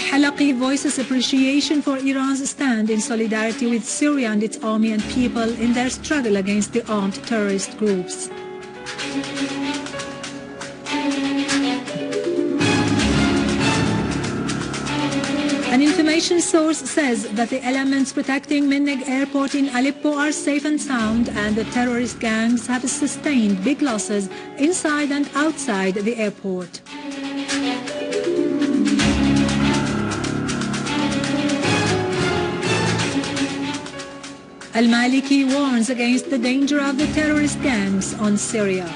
Al-Maliki voices appreciation for Iran's stand in solidarity with Syria and its army and people in their struggle against the armed terrorist groups. An information source says that the elements protecting Minnegh Airport in Aleppo are safe and sound, and the terrorist gangs have sustained big losses inside and outside the airport. Al-Maliki warns against the danger of the terrorist gangs on Syria.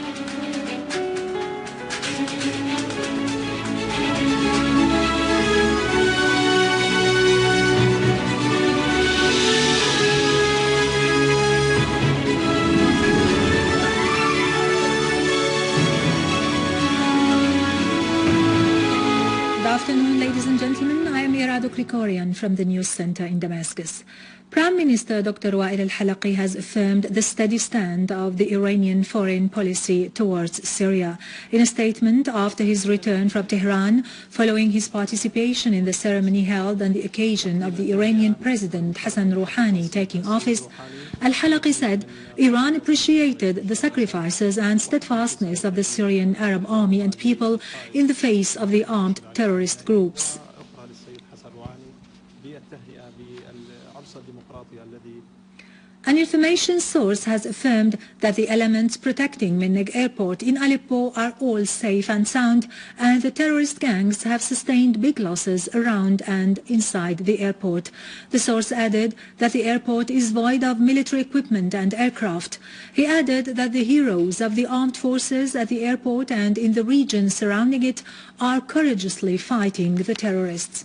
Good afternoon, ladies and gentlemen. I am Irado Krikorian from the News Center in Damascus. Prime Minister Dr. Wael al-Halaqi has affirmed the steady stand of the Iranian foreign policy towards Syria. In a statement after his return from Tehran, following his participation in the ceremony held on the occasion of the Iranian President Hassan Rouhani taking office, al-Halaqi said Iran appreciated the sacrifices and steadfastness of the Syrian Arab army and people in the face of the armed terrorist groups. An information source has affirmed that the elements protecting Minnegh Airport in Aleppo are all safe and sound, and the terrorist gangs have sustained big losses around and inside the airport. The source added that the airport is void of military equipment and aircraft. He added that the heroes of the armed forces at the airport and in the region surrounding it are courageously fighting the terrorists.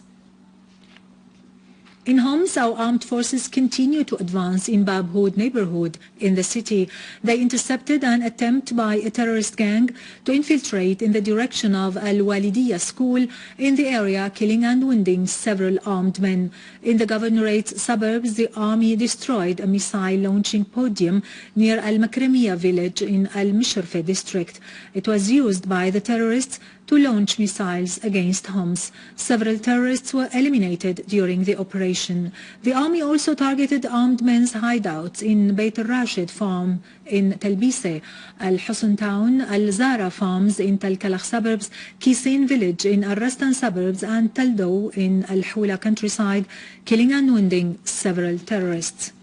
In Homs, our armed forces continue to advance in Bab Houd neighborhood in the city. They intercepted an attempt by a terrorist gang to infiltrate in the direction of Al-Walidiyya school in the area, killing and wounding several armed men. In the governorate's suburbs, the army destroyed a missile launching podium near Al-Makramiya village in Al-Mishrfe district. It was used by the terrorists to launch missiles against Homs. Several terrorists were eliminated during the operation. The army also targeted armed men's hideouts in Beit al-Rashid farm in Talbise, Al-Husn town, Al-Zara farms in Talkalakh suburbs, Kisin village in Al-Rastan suburbs, and Taldo in Al-Hula countryside, killing and wounding several terrorists.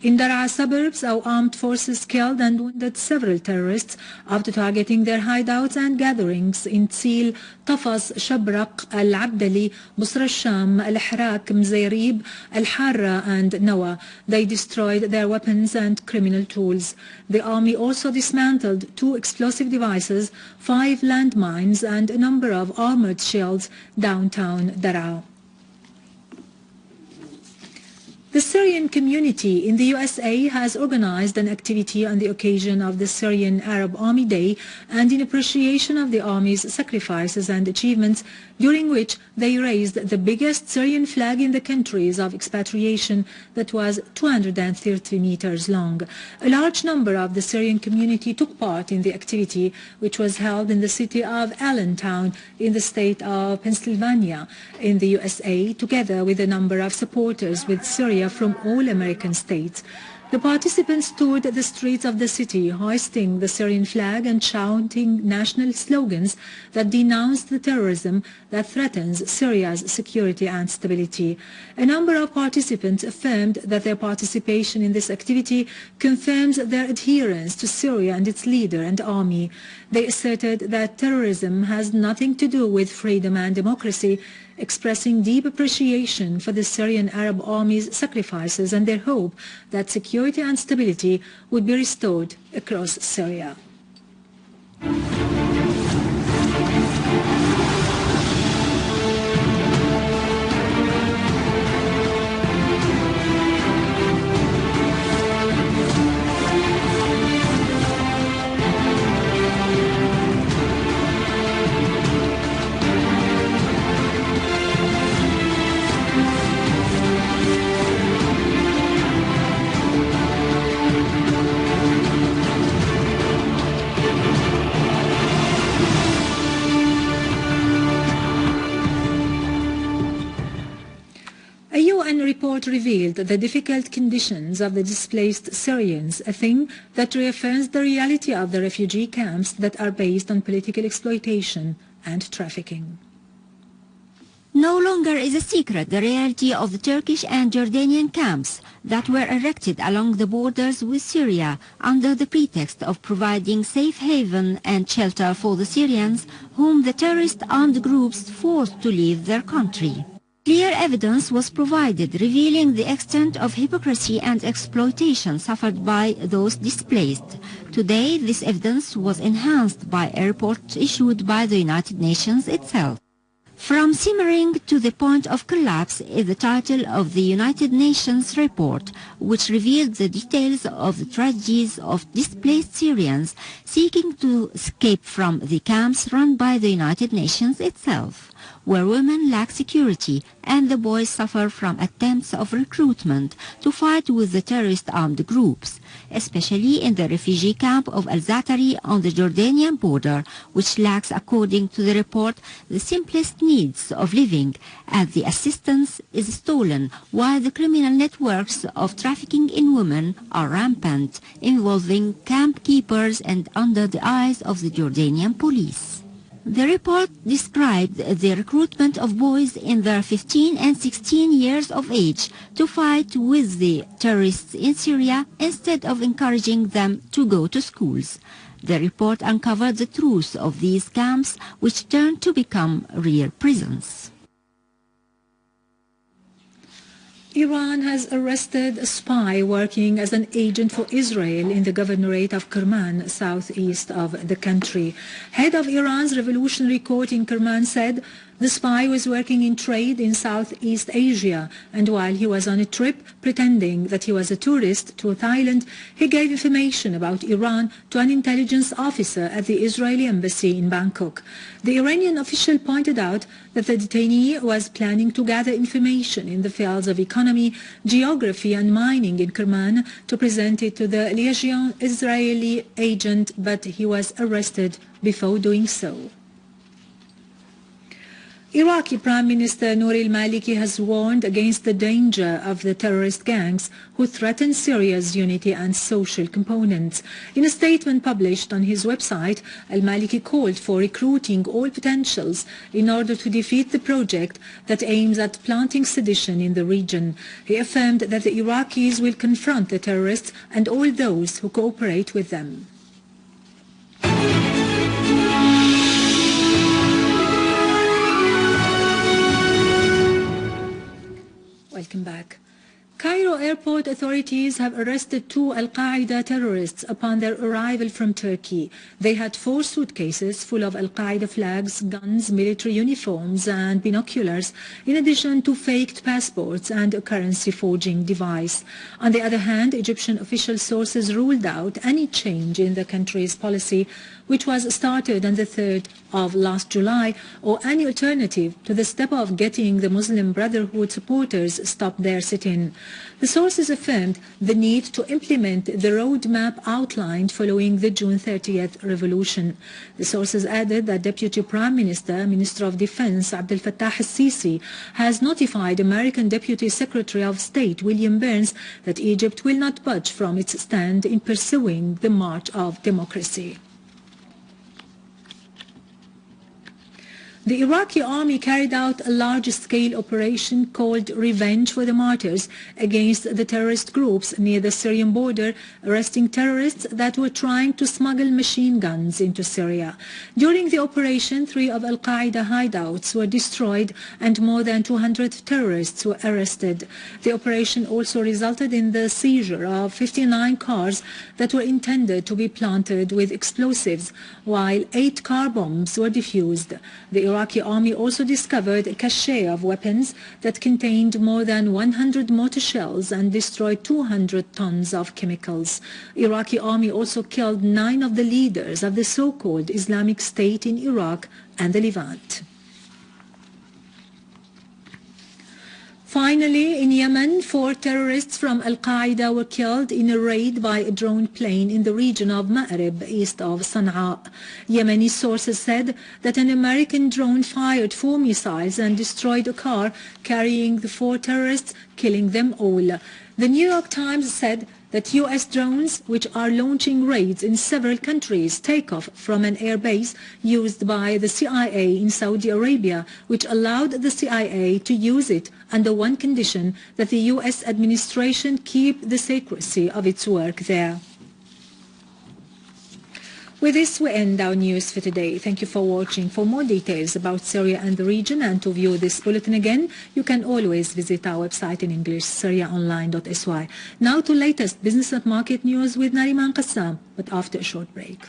In Daraa suburbs, our armed forces killed and wounded several terrorists after targeting their hideouts and gatherings in Tsil, Tafas, Shabraq, Al-Abdali, Busra al-Sham, Al-Hrak, Mzayrib, Al-Harra and Nawa. They destroyed their weapons and criminal tools. The army also dismantled 2 explosive devices, 5 landmines and a number of armored shells downtown Daraa. The Syrian community in the USA has organized an activity on the occasion of the Syrian Arab Army Day and in appreciation of the Army's sacrifices and achievements, during which they raised the biggest Syrian flag in the countries of expatriation that was 230 meters long. A large number of the Syrian community took part in the activity, which was held in the city of Allentown in the state of Pennsylvania in the USA, together with a number of supporters with Syria from all American states. The participants toured the streets of the city, hoisting the Syrian flag and shouting national slogans that denounced the terrorism that threatens Syria's security and stability. A number of participants affirmed that their participation in this activity confirms their adherence to Syria and its leader and army. They asserted that terrorism has nothing to do with freedom and democracy, expressing deep appreciation for the Syrian Arab Army's sacrifices and their hope that security and stability would be restored across Syria. report revealed the difficult conditions of the displaced Syrians, a thing that reaffirms the reality of the refugee camps that are based on political exploitation and trafficking. No longer is a secret the reality of the Turkish and Jordanian camps that were erected along the borders with Syria under the pretext of providing safe haven and shelter for the Syrians whom the terrorist armed groups forced to leave their country. Clear evidence was provided revealing the extent of hypocrisy and exploitation suffered by those displaced. Today, this evidence was enhanced by a report issued by the United Nations itself. From simmering to the point of collapse is the title of the United Nations report, which revealed the details of the tragedies of displaced Syrians seeking to escape from the camps run by the United Nations itself, where women lack security and the boys suffer from attempts of recruitment to fight with the terrorist armed groups, especially in the refugee camp of al-Za'atari on the Jordanian border, which lacks, according to the report, the simplest needs of living, as the assistance is stolen while the criminal networks of trafficking in women are rampant, involving camp keepers and under the eyes of the Jordanian police. The report described the recruitment of boys in their 15 and 16 years of age to fight with the terrorists in Syria instead of encouraging them to go to schools. The report uncovered the truth of these camps, which turned to become real prisons. Iran has arrested a spy working as an agent for Israel in the governorate of Kerman, southeast of the country. Head of Iran's Revolutionary Court in Kerman said the spy was working in trade in Southeast Asia, and while he was on a trip pretending that he was a tourist to Thailand, he gave information about Iran to an intelligence officer at the Israeli embassy in Bangkok. The Iranian official pointed out that the detainee was planning to gather information in the fields of economy, geography and mining in Kerman to present it to the liaison Israeli agent, but he was arrested before doing so. Iraqi Prime Minister Nouri al-Maliki has warned against the danger of the terrorist gangs who threaten Syria's unity and social components. In a statement published on his website, al-Maliki called for recruiting all potentials in order to defeat the project that aims at planting sedition in the region. He affirmed that the Iraqis will confront the terrorists and all those who cooperate with them. Welcome back. Cairo Airport authorities have arrested 2 al-Qaeda terrorists upon their arrival from Turkey. They had 4 suitcases full of al-Qaeda flags, guns, military uniforms and binoculars, in addition to faked passports and a currency forging device. On the other hand, Egyptian official sources ruled out any change in the country's policy, which was started on the 3rd of last July, or any alternative to the step of getting the Muslim Brotherhood supporters stop their sit-in. The sources affirmed the need to implement the roadmap outlined following the June 30th revolution. The sources added that Deputy Prime Minister, Minister of Defense Abdel Fattah al-Sisi has notified American Deputy Secretary of State William Burns that Egypt will not budge from its stand in pursuing the march of democracy. The Iraqi army carried out a large-scale operation called Revenge for the Martyrs against the terrorist groups near the Syrian border, arresting terrorists that were trying to smuggle machine guns into Syria. During the operation, 3 of al-Qaeda hideouts were destroyed and more than 200 terrorists were arrested. The operation also resulted in the seizure of 59 cars that were intended to be planted with explosives, while 8 car bombs were defused. The Iraqi army also discovered a cache of weapons that contained more than 100 mortar shells and destroyed 200 tons of chemicals. Iraqi army also killed 9 of the leaders of the so-called Islamic State in Iraq and the Levant. Finally, in Yemen, 4 terrorists from Al-Qaeda were killed in a raid by a drone plane in the region of Ma'rib, east of Sana'a. Yemeni sources said that an American drone fired 4 missiles and destroyed a car carrying the 4 terrorists, killing them all. The New York Times said that U.S. drones, which are launching raids in several countries, take off from an airbase used by the CIA in Saudi Arabia, which allowed the CIA to use it under one condition, that the U.S. administration keep the secrecy of its work there. With this, we end our news for today. Thank you for watching. For more details about Syria and the region and to view this bulletin again, you can always visit our website in English, syriaonline.sy. Now to latest business and market news with Nariman Qassam, but after a short break.